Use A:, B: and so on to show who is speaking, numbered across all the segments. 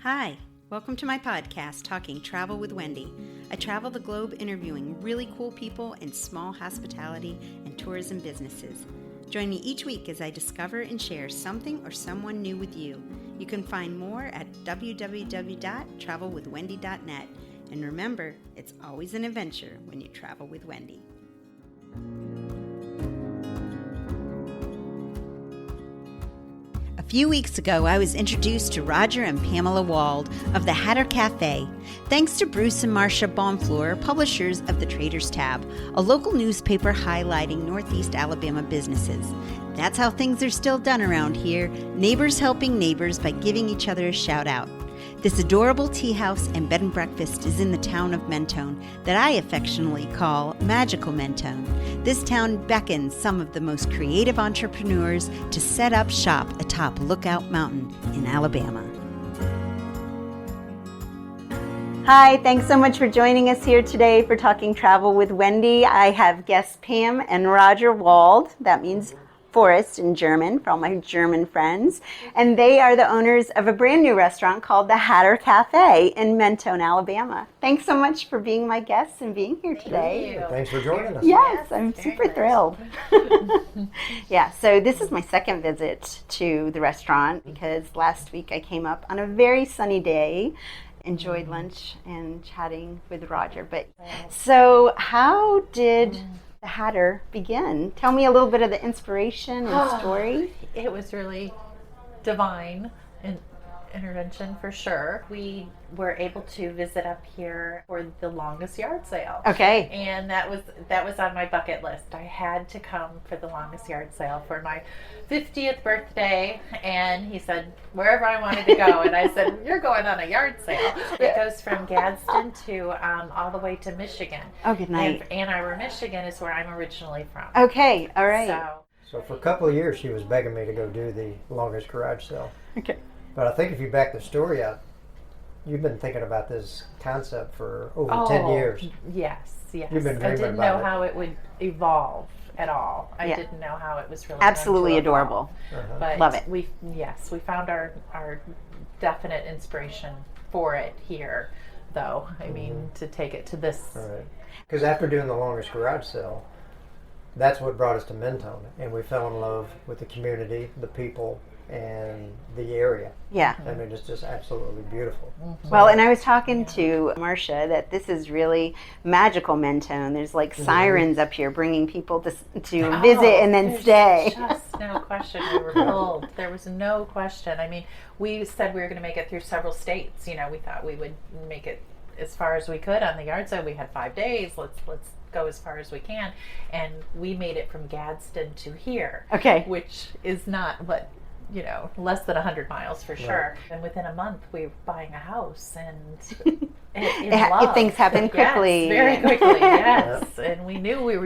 A: Hi, welcome to my podcast, Talking Travel with Wendy. I travel the globe interviewing really cool people in small hospitality and tourism businesses. Join me each week as I discover and share something or someone new with you. You can find more at www.travelwithwendy.net. And remember, it's always an adventure when you travel with Wendy. A few weeks ago, I was introduced to Roger and Pamela Wald of the Hatter Cafe, thanks to Bruce and Marcia Bonfleur, publishers of the Trader's Tab, a local newspaper highlighting Northeast Alabama businesses. That's how things are still done around here, neighbors helping neighbors by giving each other a shout out. This adorable tea house and bed and breakfast is in the town of Mentone that I affectionately call Magical Mentone. This town beckons some of the most creative entrepreneurs to set up shop atop Lookout Mountain in Alabama. Hi, thanks so much for joining us here today for Talking Travel with Wendy. I have guests Pam and Roger Wald. That means forest in German for all my German friends. And they are the owners of a brand new restaurant called the Hatter Cafe in Mentone, Alabama. Thanks so much for being my guests and being here today.
B: Thanks for joining us.
A: Yes, I'm super thrilled. Yeah, so this is my second visit to the restaurant because last week I came up on a very sunny day, enjoyed lunch and chatting with Roger. But so how did the Hatter begin? Tell me a little bit of the inspiration and story.
C: It was really divine intervention for sure. We were able to visit up here for the longest yard sale.
A: Okay.
C: And that was on my bucket list. I had to come for the longest yard sale for my 50th birthday, and he said wherever I wanted to go, and I said you're going on a yard sale. It goes from Gadsden to all the way to Michigan.
A: Oh, good night.
C: And Ann Arbor, Michigan is where I'm originally from.
A: Okay, all right.
B: So for a couple of years she was begging me to go do the longest garage sale.
A: Okay.
B: But I think if you back the story up, you've been thinking about this concept for over 10 years.
C: Yes.
B: You've been dreaming
C: I didn't know
B: about
C: how it would evolve at all. I
A: Yeah.
C: didn't know how it was really
A: Absolutely
C: going to
A: adorable.
C: evolve. But
A: Love it.
C: We found our definite inspiration for it here, though. I mean, to take it to this.
B: Right. Because after doing the longest garage sale, that's what brought us to Mentone. And we fell in love with the community, the people, and the area.
A: Yeah.
B: I mean, it's just absolutely beautiful.
C: Mm-hmm.
A: Well, and I was talking to Marcia that this is really magical Mentone. There's like sirens up here bringing people to visit and then
C: there's
A: stay.
C: Just no question. We were told. There was no question. I mean, we said we were going to make it through several states. You know, we thought we would make it as far as we could on the yard sale. We had 5 days. Let's go as far as we can. And we made it from Gadsden to here.
A: Okay.
C: Which is not less than 100 miles for sure. And within a month, we were buying a house and in love.
A: Things happen quickly.
C: Yes, very quickly. Yes, and we knew we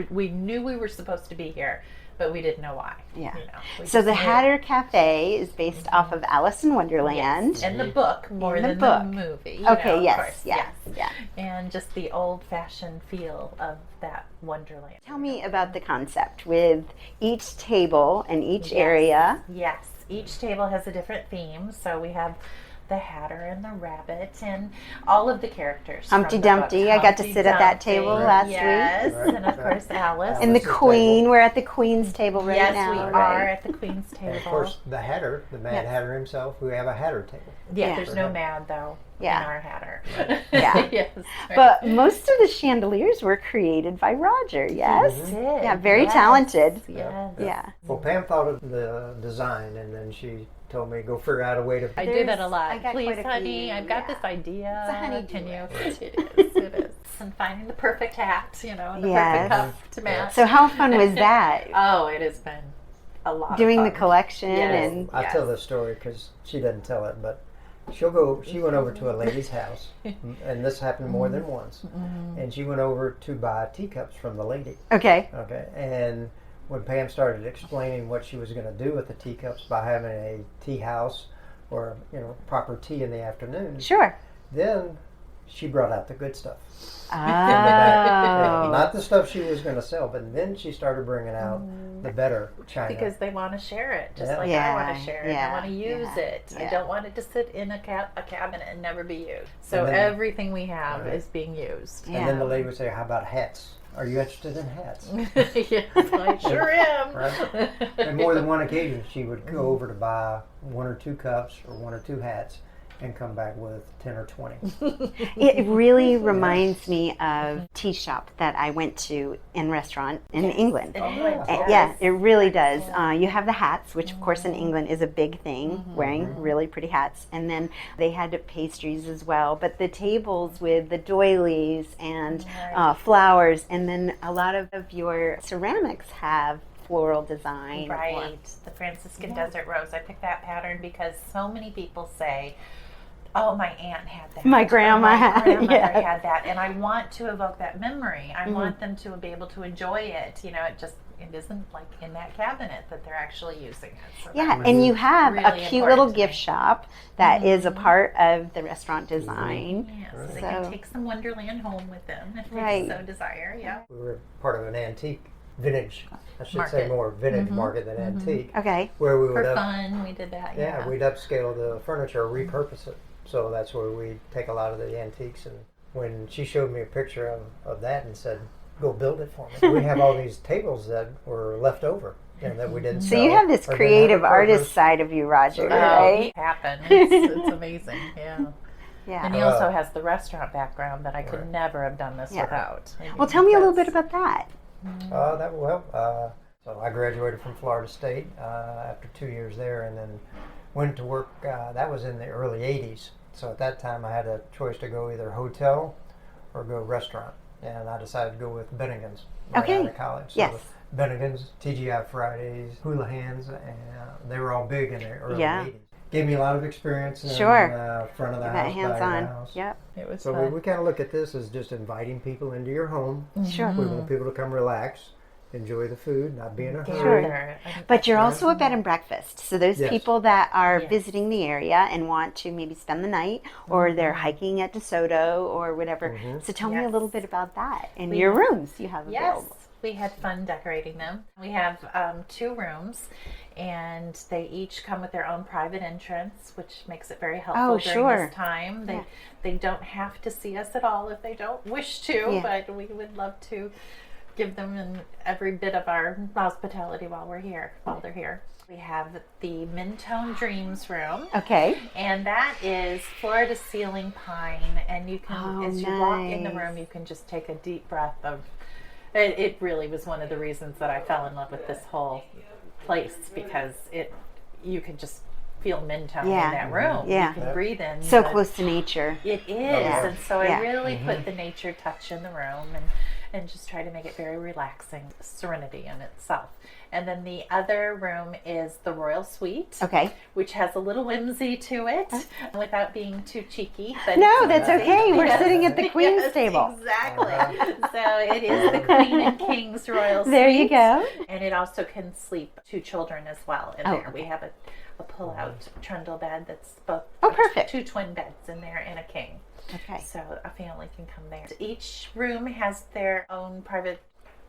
C: were supposed to be here, but we didn't know why.
A: Yeah.
C: We
A: So
C: just
A: the
C: knew.
A: Hatter Cafe is based off of Alice in Wonderland.
C: Yes, and the book more
A: In the
C: than
A: book.
C: the movie.
A: Okay.
C: Of
A: Yes.
C: course,
A: Yeah.
C: And just the old-fashioned feel of that Wonderland.
A: Tell me about the concept with each table and each
C: Yes.
A: area.
C: Yes, each table has a different theme. So we have the Hatter and the Rabbit and all of the characters.
A: Humpty
C: from the book.
A: Dumpty. I got to
C: Humpty
A: sit at that
C: Dumpty.
A: table last week.
C: Yes,
B: Right.
C: and of course Alice.
A: And the
B: Alice's
A: Queen.
B: table.
A: We're at the Queen's table right
C: yes,
A: now.
C: we
A: right?
C: are at the Queen's table.
B: And of course, the Hatter, the Mad
A: Yes.
B: Hatter himself, we have a Hatter table.
C: Yeah,
A: Yeah.
C: there's no Mad though
A: Yeah.
C: in our Hatter.
A: Yeah.
C: Yes.
A: But most of the chandeliers were created by Roger, yes?
C: He did.
A: Yeah, very
C: Yes.
A: talented.
C: Yes.
A: Yeah.
B: Well, Pam thought of the design, and then she told me go figure out a way to.
C: I do that a
A: I
C: lot.
A: got
C: Please,
A: quite a
C: honey,
A: few,
C: I've got
A: yeah.
C: this idea.
A: It's a honey-do
C: Can you?
A: it.
C: It is. And finding the perfect hat, and the
A: Yes.
C: perfect cup to match.
A: So how fun was that?
C: Oh, it has been a lot.
A: Doing
C: of
A: the
C: fun.
A: collection
C: Yes.
A: and
B: I tell this story because she doesn't tell it, but she went over to a lady's house, and this happened more than once. And she went over to buy teacups from the lady.
A: okay.
B: Okay, and when Pam started explaining what she was going to do with the teacups by having a tea house or proper tea in the afternoon,
A: Sure.
B: then she brought out the good stuff.
A: Oh.
B: Not the stuff she was going to sell, but then she started bringing out the better china.
C: Because they want to share it, just like
A: Yeah,
C: I want to share it.
A: yeah,
C: I want to use
A: yeah,
C: it. I
A: yeah.
C: don't want it to sit in a cabinet and never be used. So
B: then-
C: everything we have
B: Right.
C: is being used.
B: And then the lady would say, "How about hats? Are you interested in hats?"
C: Yes, I sure am.
B: Right. And more than one occasion, she would go over to buy 1 or 2 cups or 1 or 2 hats, and come back with 10 or 20.
A: It really reminds me of tea shop that I went to in restaurant in England. Yeah, it really does. You have the hats, which of course in England is a big thing, wearing really pretty hats. And then they had pastries as well. But the tables with the doilies and flowers, and then a lot of your ceramics have floral design.
C: Right. The Franciscan Desert Rose. I picked that pattern because so many people say, "Oh, my aunt had that.
A: My grandma had it."
C: grandmother had that," and I want to evoke that memory. I want them to be able to enjoy it. You know, it isn't like in that cabinet that they're actually using it. So
A: Yeah, and you have a
C: really
A: cute little
C: important to
A: gift
C: me.
A: shop that is a part of the restaurant design.
C: Yeah, so they
A: So-
C: can take some Wonderland home with them if
A: Right.
C: they so desire. Yeah.
B: We were part of an antique, vintage, I should say
C: Market.
B: more vintage market than antique,
A: Okay.
B: where we would
C: For fun, we did that.
B: yeah, we'd upscale the furniture, repurpose it. So that's where we take a lot of the antiques. And when she showed me a picture of that and said, "Go build it for me," we have all these tables that were left over and that we didn't
A: So
B: sell.
A: you have this
B: or didn't
A: creative
B: have a
A: artist
B: purpose.
A: side of you, Roger,
B: So,
A: right?
C: It happened. It's amazing. Yeah.
A: Yeah.
C: And he also has the restaurant background that I could
B: Right.
C: never have done this
A: Yeah.
C: without. I
A: Well,
C: mean,
A: tell me a little bit
C: that's-
A: about that.
B: So I graduated from Florida State after 2 years there, and then went to work. That was in the early '80s. So at that time, I had a choice to go either hotel or go restaurant, and I decided to go with Bennigan's right
A: Okay.
B: out of college. So
A: Yes.
B: Bennigan's, TGI Fridays, Hula Hands, and they were all big in the early
A: Yeah.
B: '80s. Gave me a lot of experience in
A: Sure.
B: front of the
A: That
B: house, back of the
A: hands-on.
B: house.
A: Yep.
C: It was
B: So
C: fun.
B: we kind of look at this as just inviting people into your home.
A: Sure.
B: We want people to come relax, enjoy the food, not be in a
A: Sure.
B: hurry.
A: But you're also a bed and breakfast. So those
B: Yes.
A: people that are
C: Yes.
A: visiting the area and want to maybe spend the night, or they're hiking at DeSoto or whatever. So tell me a
C: Yes.
A: little bit about that and
C: We
A: your
C: have-
A: rooms you have
C: Yes,
A: available.
C: we had fun decorating them. We have 2 rooms, and they each come with their own private entrance, which makes it very helpful during
A: sure.
C: this time.
A: Yeah.
C: They don't have to see us at all if they don't wish to,
A: Yeah.
C: but we would love to give them every bit of our hospitality while they're here. We have the Mentone Dreams room.
A: Okay.
C: And that is floor to ceiling pine, and you can,
A: Oh,
C: as you walk in the
A: nice.
C: room, you can just take a deep breath of. It really was one of the reasons that I fell in love with this whole place, because you could just feel Mentone
A: Yeah.
C: in that room.
A: Yeah.
C: You can breathe in.
A: So
C: the-
A: close to nature.
C: It is,
B: Yeah.
C: and so
A: Yeah.
C: I really put the nature touch in the room and just try to make it very relaxing, serenity in itself. And then the other room is the Royal Suite,
A: Okay.
C: which has a little whimsy to it, without being too cheeky. But
A: No,
C: it's
A: that's
C: whimsy.
A: okay. We're
C: Yes.
A: sitting at the Queen's
C: Yes,
A: table.
C: Exactly. So it is the Queen and King's Royal Suite.
A: There you go.
C: And it also can sleep 2 children as well in
A: Oh,
C: there. We
A: okay.
C: have a pull-out trundle bed that's both
A: Oh, perfect.
C: 2 twin beds in there and a king.
A: Okay.
C: So a family can come there. Each room has their own private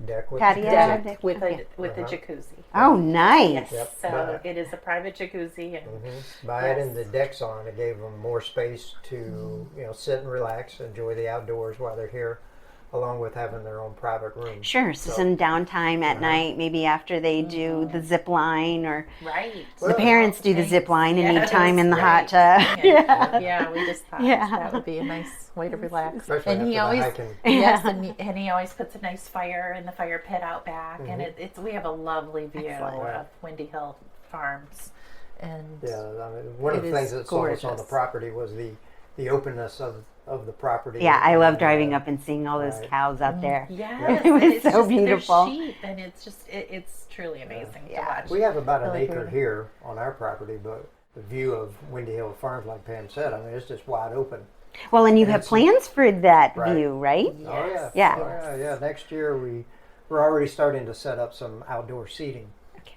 B: Deck with
A: Patio.
C: deck
A: deck,
C: with
A: okay.
C: a jacuzzi.
A: Oh, nice.
C: Yes, so
B: Right.
C: it is a private jacuzzi, and
B: By adding the decks on, it gave them more space to sit and relax, enjoy the outdoors while they're here, along with having their own private room.
A: Sure. So some downtime at night, maybe after they do the zip line, or
C: right.
A: the parents do the zip line and need
C: Yes,
A: time in the hot
C: right.
A: tub.
C: Yeah, we just thought
A: Yeah.
C: that would be a nice way to relax.
B: Especially
C: And he
B: after the
C: always,
B: hiking.
C: yes, and he always puts a nice fire in the fire pit out back, and it's we have a lovely view
A: Excellent.
C: of Wendy Hill Farms, and
B: Yeah, I mean, one of
C: It
B: the things
C: is
B: that sold us on the
C: gorgeous.
B: property was the openness of the property.
A: Yeah, I love
B: And,
A: driving up and seeing all those
B: right.
A: cows out there.
C: yes,
A: It was
C: it's
A: so
C: just,
A: beautiful.
C: They're sheep, and it's just it's truly amazing to
A: Yeah.
C: watch.
B: We have about an
C: Really
B: acre
C: pretty.
B: here on our property, but the view of Windy Hill Farms, like Pam said, I mean, it's just wide open.
A: Well, and you have
B: It's-
A: plans for that
B: Right.
A: view, right?
B: Oh yeah,
A: Yeah.
B: Oh, yeah. Next year we're already starting to set up some outdoor seating,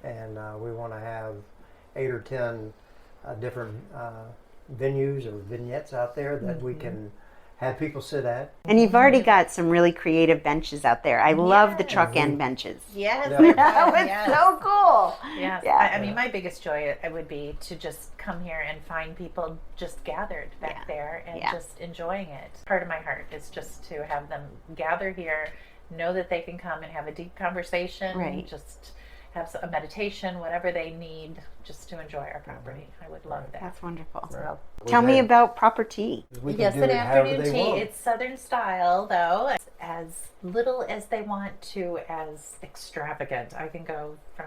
B: and we want to have 8 or 10 different venues or vignettes out there that we can have people sit at.
A: And you've already got some really creative benches out there. I love the truck end benches.
C: Yes.
B: Yeah.
A: That was so cool.
C: Yes.
A: Yeah.
C: I mean, my biggest joy it would be to just come here and find people just gathered back there and just enjoying it. Part of my heart is just to have them gather here, know that they can come and have a deep conversation,
A: Right.
C: just have a meditation, whatever they need, just to enjoy our property. I would love that.
A: That's wonderful.
B: Right.
A: Tell me about proper tea.
B: We can
C: Yes,
B: do
C: an
B: it however
C: afternoon
B: they
C: tea.
B: want.
C: It's Southern style, though. It's as little as they want to as extravagant. I can go from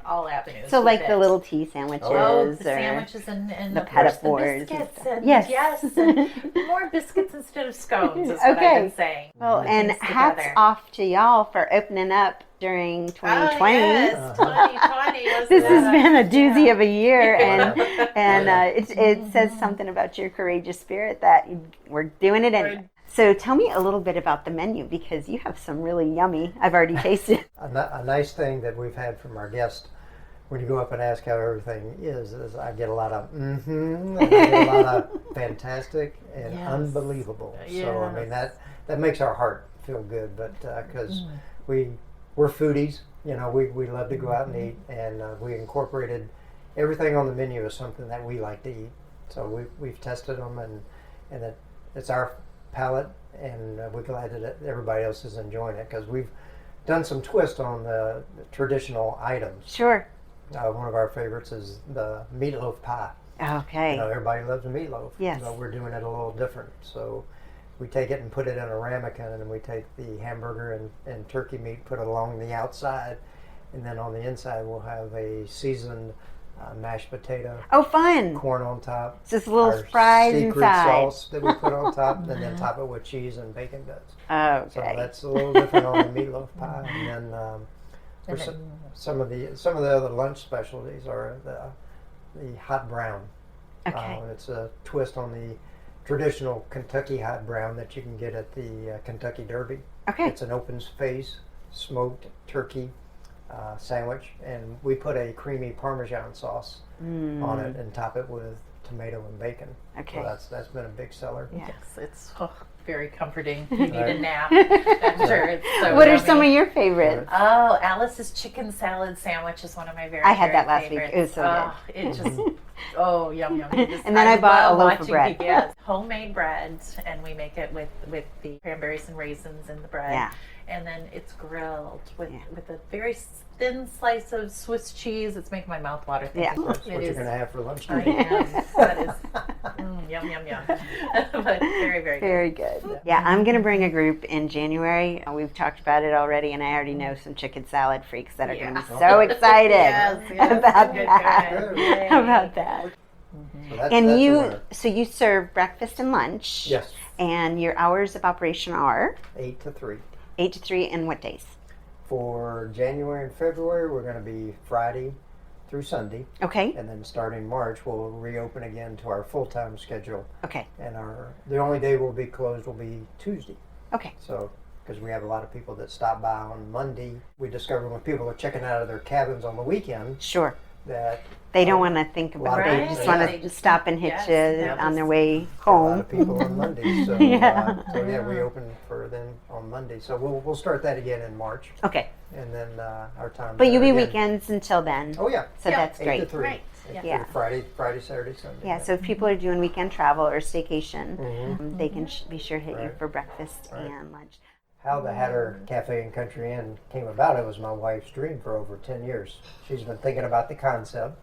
C: all avenues.
A: So
C: with
A: like
C: it.
A: the little tea sandwiches
C: Oh, the
A: or
C: sandwiches and
A: the
C: of course, the
A: pettifores and
C: biscuits
A: stuff.
C: and
A: Yes.
C: and more biscuits instead of scones is what
A: Okay.
C: I've been saying.
A: well,
C: Put
A: and
C: things
A: hats
C: together.
A: off to y'all for opening up during 2020.
C: Oh, yes, 2020 was
A: This has
C: that.
A: been a doozy of a year,
C: Yeah.
A: and it says something about your courageous spirit that we're doing it anyway. So tell me a little bit about the menu, because you have some really yummy. I've already tasted.
B: A nice thing that we've had from our guests when you go up and ask how everything is I get a lot of and I get a lot of fantastic and
C: Yes.
B: unbelievable. So I mean
C: Yes.
B: that makes our heart feel good, but because we're foodies, you know, we love to go out and eat, and we incorporated everything on the menu as something that we like to eat. So we've tested them, and it's our palate, and we're glad that everybody else is enjoying it, because we've done some twist on the traditional items.
A: Sure.
B: One of our favorites is the meatloaf pie.
A: Okay.
B: You know, everybody loves a meatloaf.
A: Yes.
B: But we're doing it a little different. So we take it and put it in a ramekin, and then we take the hamburger and turkey meat, put it along the outside, and then on the inside we'll have a seasoned mashed potato,
A: Oh, fun.
B: corn on top,
A: Just little
B: our
A: fries
B: secret
A: inside.
B: sauce that we put on top, and then top it with cheese and bacon bits. So
A: Okay.
B: that's a little different on the meatloaf pie. And then for some of the other lunch specialties are the hot brown.
A: Okay.
B: It's a twist on the traditional Kentucky hot brown that you can get at the Kentucky Derby.
A: Okay.
B: It's an open face smoked turkey sandwich, and we put a creamy Parmesan sauce on it and top it with tomato and bacon.
A: Okay.
B: So that's been a big seller.
A: Yeah.
C: Yes, it's very comforting. You need a
B: Right.
C: nap. I'm sure it's so
A: What are
C: yummy.
A: some of your favorites?
C: Oh, Alice's chicken salad sandwich is one of my very.
A: I had that
C: very
A: last week.
C: favorites.
A: It was so
C: good. It just yum yum. It just-
A: And then I bought a
C: love
A: loaf of
C: watching
A: bread.
C: people- yes, homemade bread, and we make it with the cranberries and raisins in the bread.
A: Yeah.
C: And then it's grilled with
A: Yeah.
C: with a very thin slice of Swiss cheese. It's making my mouth water.
A: Yeah.
B: That's
C: It
B: what you're
C: is-
B: going to have for lunch
C: I
B: today.
C: am. That is yum yum yum. But very very good.
A: Very good. Yeah, I'm going to bring a group in January. We've talked about it already, and I already know some chicken salad freaks that are going to be so excited
C: Yes, yes.
A: about
C: Good,
A: that.
C: good.
B: Yay.
A: About that.
B: So that's
A: And
B: a
A: you,
B: winner.
A: so you serve breakfast and lunch.
B: Yes,
A: And your hours of operation are
B: 8 to 3.
A: 8 to 3, and what days?
B: For January and February, we're going to be Friday through Sunday,
A: Okay.
B: and then starting March, we'll reopen again to our full-time schedule.
A: Okay.
B: And the only day we'll be closed will be Tuesday.
A: Okay.
B: So, because we have a lot of people that stop by on Monday, we discover when people are checking out of their cabins on the weekend
A: Sure.
B: that
A: They don't want to think about it. They
C: Right.
A: just want
C: They
A: to
C: just-
A: stop and hit
C: yes,
A: you
C: that
A: on
C: was-
A: their way
B: a lot
A: home.
B: of people on Monday. So,
A: Yeah.
B: we open for them on Monday. So we'll start that again in March,
A: Okay.
B: and then our time.
A: But you'll be
B: again.
A: weekends until then.
B: Oh yeah.
A: So
C: Yeah.
A: that's
B: 8
A: great.
B: to 3.
C: Right.
B: 8 to
A: Yeah.
B: 3. Friday, Saturday, Sunday.
A: Yeah, so if people are doing weekend travel or staycation,
B: Mhm.
A: they can be sure to hit you
B: Right.
A: for breakfast
B: Right.
A: and lunch.
B: How the Hatter Cafe and Country Inn came about, it was my wife's dream for over 10 years. She's been thinking about the concept,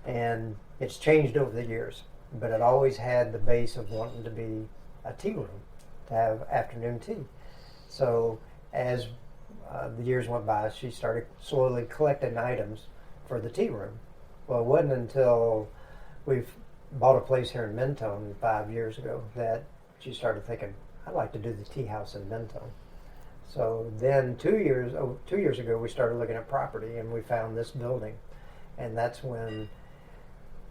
B: and it's changed over the years, but it always had the base of wanting to be a tea room, to have afternoon tea. So as the years went by, she started slowly collecting items for the tea room. Well, it wasn't until we've bought a place here in Mentone 5 years ago that she started thinking, I'd like to do the tea house in Mentone. So then 2 years ago, we started looking at property, and we found this building. And that's when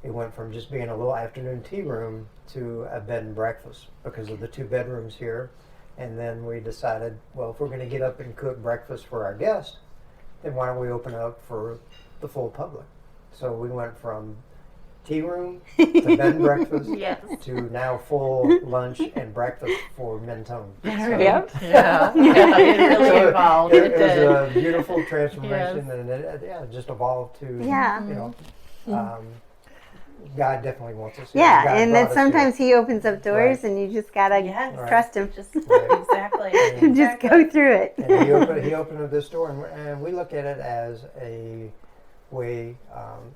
B: it went from just being a little afternoon tea room to a bed and breakfast because of the 2 bedrooms here. And then we decided, well, if we're going to get up and cook breakfast for our guests, then why don't we open up for the full public? So we went from tea room to bed and breakfast
C: Yes.
B: to now full lunch and breakfast for Mentone. So,
D: Yep.
C: Yeah. Yeah, it really
B: so
C: evolved.
B: It,
C: It
B: was
C: did.
B: a beautiful transformation,
C: Yes.
B: and it just evolved to,
D: Yeah.
B: you know, God definitely wants us here.
D: Yeah,
B: God
D: and
B: brought
D: then
B: us
D: sometimes he opens up doors,
B: Right.
D: and you just gotta
C: Yes.
D: trust him.
C: Just
B: Right.
C: exactly.
D: And just go through it.
B: And he opened up this door, and we look at it as a way.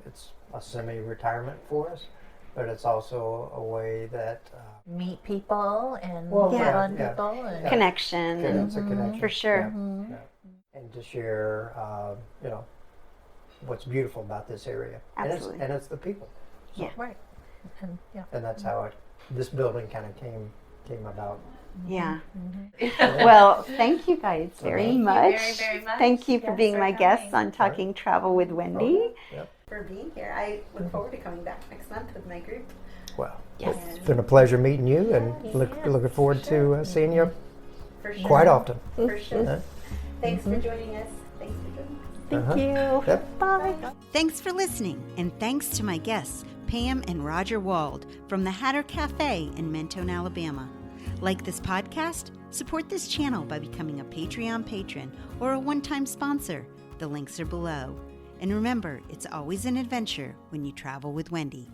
B: It's a semi-retirement for us, but it's also a way that
C: Meet people and
B: Well,
C: love
B: yeah,
C: on
B: yeah.
C: people. And
D: Connection,
B: it's a connection
D: for sure.
B: Yeah. And to share, you know, what's beautiful about this area,
D: Absolutely.
B: and it's the people,
D: Yeah.
C: Right. And yeah.
B: and that's how this building kind of came about.
D: Yeah. Well, thank you guys very
C: Thank you
D: much.
C: very, very much.
D: Thank you for
C: Yes,
D: being
C: for
D: my
C: coming.
D: guests on Talking Travel with Wendy.
B: Yep.
A: For being here. I look forward to coming back next month with my group.
B: Well,
D: Yes.
B: it's been a pleasure meeting you, and looking forward to seeing you
A: For sure.
B: quite often.
A: For sure.
B: Uh,
A: Thanks for joining us. Thanks for joining us.
D: Thank
B: Uh-huh.
D: you.
B: Yep.
D: Bye.
A: Thanks for listening, and thanks to my guests, Pam and Roger Wald from the Hatter Cafe in Mentone, Alabama. Like this podcast? Support this channel by becoming a Patreon patron or a one-time sponsor. The links are below. And remember, it's always an adventure when you travel with Wendy.